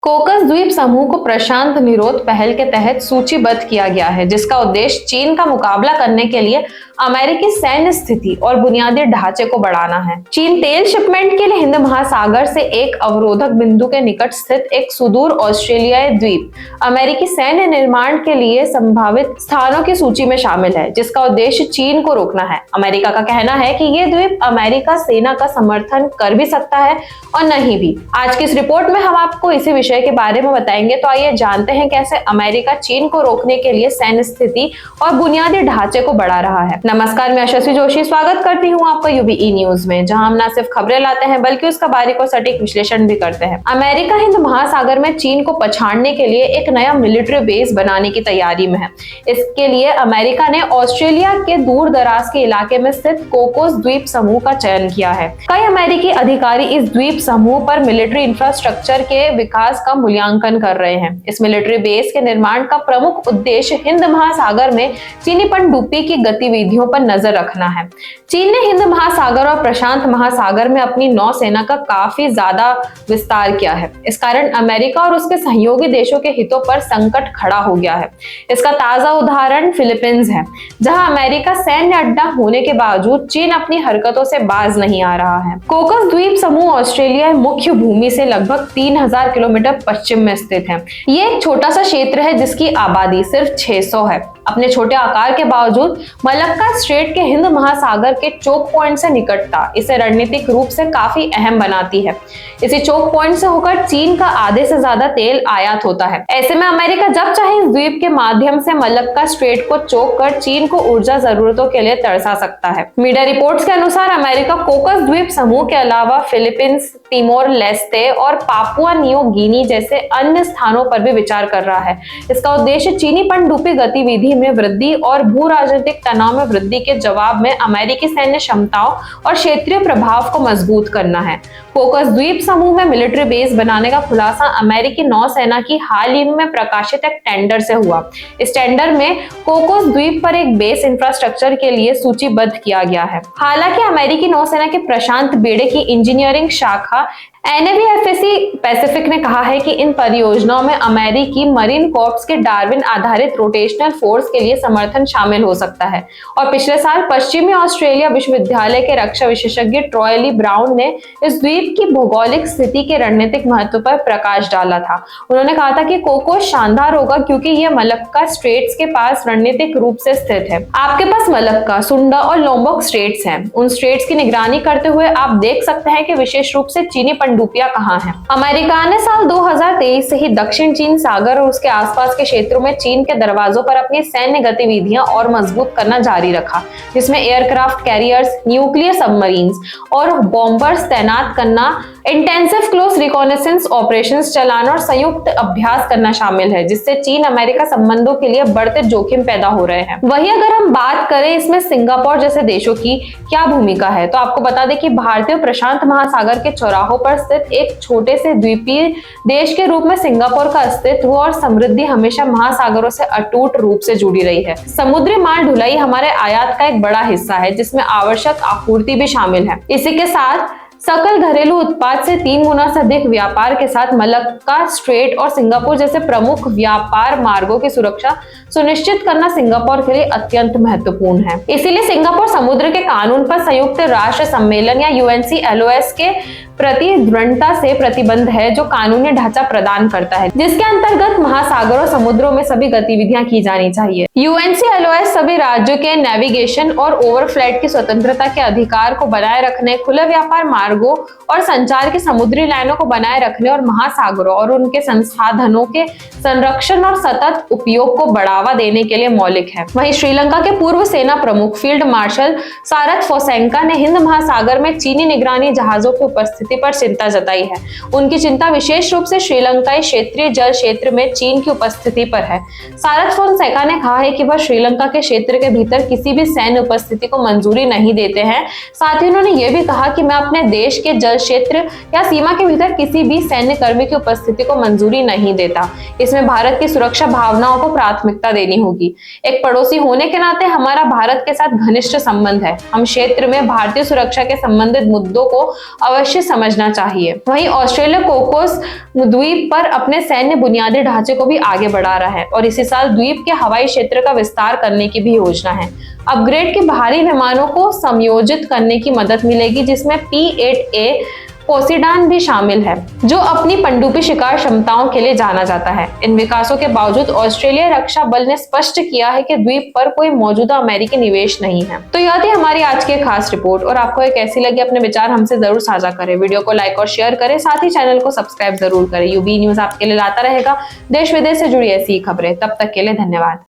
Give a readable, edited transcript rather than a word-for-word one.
कोकस द्वीप समूह को प्रशांत निरोध पहल के तहत सूचीबद्ध किया गया है, जिसका उद्देश्य चीन का मुकाबला करने के लिए अमेरिकी सैन्य स्थिति और बुनियादी ढांचे को बढ़ाना है। चीन तेल शिपमेंट के लिए हिंद महासागर से एक अवरोधक बिंदु के निकट स्थित एक सुदूर ऑस्ट्रेलियाई द्वीप अमेरिकी सैन्य निर्माण के लिए संभावित स्थानों की सूची में शामिल है, जिसका उद्देश्य चीन को रोकना है। अमेरिका का कहना है कि ये द्वीप अमेरिका सेना का समर्थन कर भी सकता है और नहीं भी। आज की इस रिपोर्ट में हम आपको इसी विषय के बारे में बताएंगे, तो आइए जानते हैं कैसे अमेरिका चीन को रोकने के लिए सैन्य स्थिति और बुनियादी ढांचे को बढ़ा रहा है। नमस्कार, मैं यशस्वी जोशी स्वागत करती हूँ आपका यूबीई न्यूज में, जहां हम न सिर्फ खबरें लाते हैं बल्कि उसका बारीक और सटीक विश्लेषण भी करते हैं। अमेरिका हिंद महासागर में चीन को पछाड़ने के लिए एक नया मिलिट्री बेस बनाने की तैयारी में है। इसके लिए अमेरिका ने ऑस्ट्रेलिया के दूर दराज के इलाके में स्थित कोकोस द्वीप समूह का चयन किया है। कई अमेरिकी अधिकारी इस द्वीप समूह पर मिलिट्री इंफ्रास्ट्रक्चर के विकास का मूल्यांकन कर रहे हैं। इस मिलिट्री बेस के निर्माण का प्रमुख उद्देश्य हिंद महासागर में चीनी पनडुब्बी की गतिविधियों पर नजर रखना है। चीन ने हिंद महासागर और प्रशांत महासागर में अपनी नौसेना का काफी ज्यादा विस्तार किया है। इस कारण अमेरिका और उसके सहयोगी देशों के हितों पर संकट खड़ा हो गया है। इसका ताजा उदाहरण फिलीपींस है, जहां अमेरिका सैन्य अड्डा होने के बावजूद चीन अपनी हरकतों से बाज नहीं आ रहा है। कोकस द्वीप समूह ऑस्ट्रेलिया मुख्य भूमि से लगभग 3000 किलोमीटर पश्चिम में स्थित है। ये एक छोटा सा क्षेत्र है जिसकी आबादी सिर्फ 600 है। अपने छोटे आकार के बावजूद मलक्का स्ट्रेट के हिंद महासागर के चोक पॉइंट से निकटता इसे रणनीतिक रूप से काफी अहम बनाती है। इसी चोक पॉइंट से होकर चीन का आधे से ज्यादा तेल आयात होता है। ऐसे में अमेरिका जब चाहे इस द्वीप के माध्यम से मलक्का स्ट्रेट को चोक कर चीन को ऊर्जा जरूरतों के लिए तरसा सकता है। मीडिया रिपोर्ट्स के अनुसार अमेरिका कोकस द्वीप समूह के अलावा फिलीपींस, तिमोर लेस्ते और पापुआ न्यू गिनी जैसे अन्य स्थानों पर भी विचार कर रहा है। इसका उद्देश्य चीनी पनडुब्बी गतिविधि में वृद्धि और भू राजनीतिक तनाव में वृद्धि के जवाब में अमेरिकी सैन्य क्षमताओं और क्षेत्रीय प्रभाव को मजबूत करना है। कोकस द्वीप समूह में मिलिट्री बेस बनाने का खुलासा अमेरिकी नौसेना की हाल ही में प्रकाशित एक टेंडर से हुआ। इस टेंडर में कोकोस द्वीप पर एक बेस इंफ्रास्ट्रक्चर के लिए सूचीबद्ध किया गया है। हालांकि अमेरिकी नौसेना के प्रशांत बेड़े की इंजीनियरिंग शाखा NAVFAC पैसिफिक ने कहा है कि इन परियोजनाओं में अमेरिकी मरीन कॉर्प्स के डार्विन आधारित रोटेशनल फोर्स के लिए समर्थन शामिल हो सकता है। और पिछले साल पश्चिमी ऑस्ट्रेलिया विश्वविद्यालय के रक्षा विशेषज्ञ ट्रॉय ली ब्राउन ने इस द्वीप की भौगोलिक स्थिति के रणनीतिक महत्व पर प्रकाश डाला था। उन्होंने कहा था कि कोकोस शानदार होगा क्योंकि यह मलक्का स्ट्रेट्स के पास रणनीतिक रूप से स्थित है। आपके पास मलक्का, सुंडा और लोम्बोक स्ट्रेट्स हैं। उन स्ट्रेट्स की निगरानी करते हुए आप देख सकते हैं कि विशेष रूप से चीनी पनडुब्बियां कहां हैं। अमेरिका ने साल 2023 से ही दक्षिण चीन सागर और उसके आसपास के क्षेत्रों में चीन के दरवाजों पर अपनी सैन्य गतिविधियां और मजबूत करना जारी रखा, जिसमें एयरक्राफ्ट कैरियर्स, न्यूक्लियर सबमरीन्स और बॉम्बर्स तैनात करना, इंटेंसिव क्लोज रिकॉनेसेंस ऑपरेशंस चलाना और संयुक्त अभ्यास करना शामिल है, जिससे चीन अमेरिका संबंधों के लिए बढ़ते जोखिम पैदा हो रहे हैं। वहीं अगर हम बात करें इसमें सिंगापुर जैसे देशों की क्या भूमिका है, तो आपको बता दें कि भारतीय प्रशांत महासागर के चौराहों पर स्थित एक छोटे से द्वीपीय देश के रूप में सिंगापुर का अस्तित्व और समृद्धि हमेशा महासागरों से अटूट रूप से जुड़ी रही है। समुद्री माल ढुलाई हमारे आयात का एक बड़ा हिस्सा है, जिसमें आवश्यक आपूर्ति भी शामिल है। इसी के साथ सकल घरेलू उत्पाद से 3 गुना से अधिक व्यापार के साथ मलक्का स्ट्रेट और सिंगापुर जैसे प्रमुख व्यापार मार्गों की सुरक्षा सुनिश्चित करना सिंगापुर के लिए अत्यंत महत्वपूर्ण है। इसीलिए सिंगापुर समुद्र के कानून पर संयुक्त राष्ट्र सम्मेलन या UNCLOS के प्रति दृढ़ता से प्रतिबंध है, जो कानूनी ढांचा प्रदान करता है, जिसके अंतर्गत महासागरों और समुद्रों में सभी गतिविधियां की जानी चाहिए। UNCLOS सभी राज्यों के नेविगेशन और ओवरफ्लाइट की स्वतंत्रता के अधिकार को बनाए रखने, खुले व्यापार मार्गों और संचार की समुद्री लाइनों को बनाए रखने और महासागरों और उनके संसाधनों के संरक्षण और सतत उपयोग को बढ़ावा देने के लिए मौलिक है। वहीं श्रीलंका के पूर्व सेना प्रमुख फील्ड मार्शल सारथ फोसेंका ने हिंद महासागर में चीनी निगरानी जहाजों की उपस्थिति पर चिंता जताई है। उनकी चिंता विशेष रूप से श्रीलंकाई क्षेत्रीय जल क्षेत्र में चीन की उपस्थिति पर है। सारथ फोसेंका ने कहा है कि वह श्रीलंका के क्षेत्र के भीतर किसी भी सैन्य उपस्थिति को मंजूरी नहीं देते हैं। साथ ही उन्होंने यह भी कहा कि मैं अपने देश के जल क्षेत्र या सीमा के भीतर किसी भी सैन्य कर्मी की उपस्थिति को मंजूरी नहीं देता। इसमें भारत की सुरक्षा भावनाओं को प्राथमिकता देनी होगी। एक पड़ोसी होने के नाते हमारा भारत के साथ घनिष्ठ संबंध है। हम क्षेत्र में भारतीय सुरक्षा के संबंधित मुद्दों को अवश्य समझना चाहिए। वहीं ऑस्ट्रेलिया कोकोस द्वीप पर अपने सैन्य बुनियादी ढांचे को भी आगे बढ़ा रहा है और इसी साल द्वीप के हवाई क्षेत्र का विस्तार करने की भी योजना है। अपग्रेड के भारी विमानों को समयोजित करने की मदद मिलेगी, जिसमें P-8A पोसीडॉन भी शामिल है, जो अपनी पनडुब्बी शिकार क्षमताओं के लिए जाना जाता है। इन विकासों के बावजूद ऑस्ट्रेलिया रक्षा बल ने स्पष्ट किया है कि द्वीप पर कोई मौजूदा अमेरिकी निवेश नहीं है। तो यह थी हमारी आज की खास रिपोर्ट और आपको ये कैसी लगी, अपने विचार हमसे जरूर साझा करें। वीडियो को लाइक और शेयर करें, साथ ही चैनल को सब्सक्राइब जरूर करें। यूबी न्यूज आपके लिए लाता रहेगा देश विदेश से जुड़ी ऐसी खबरें। तब तक के लिए धन्यवाद।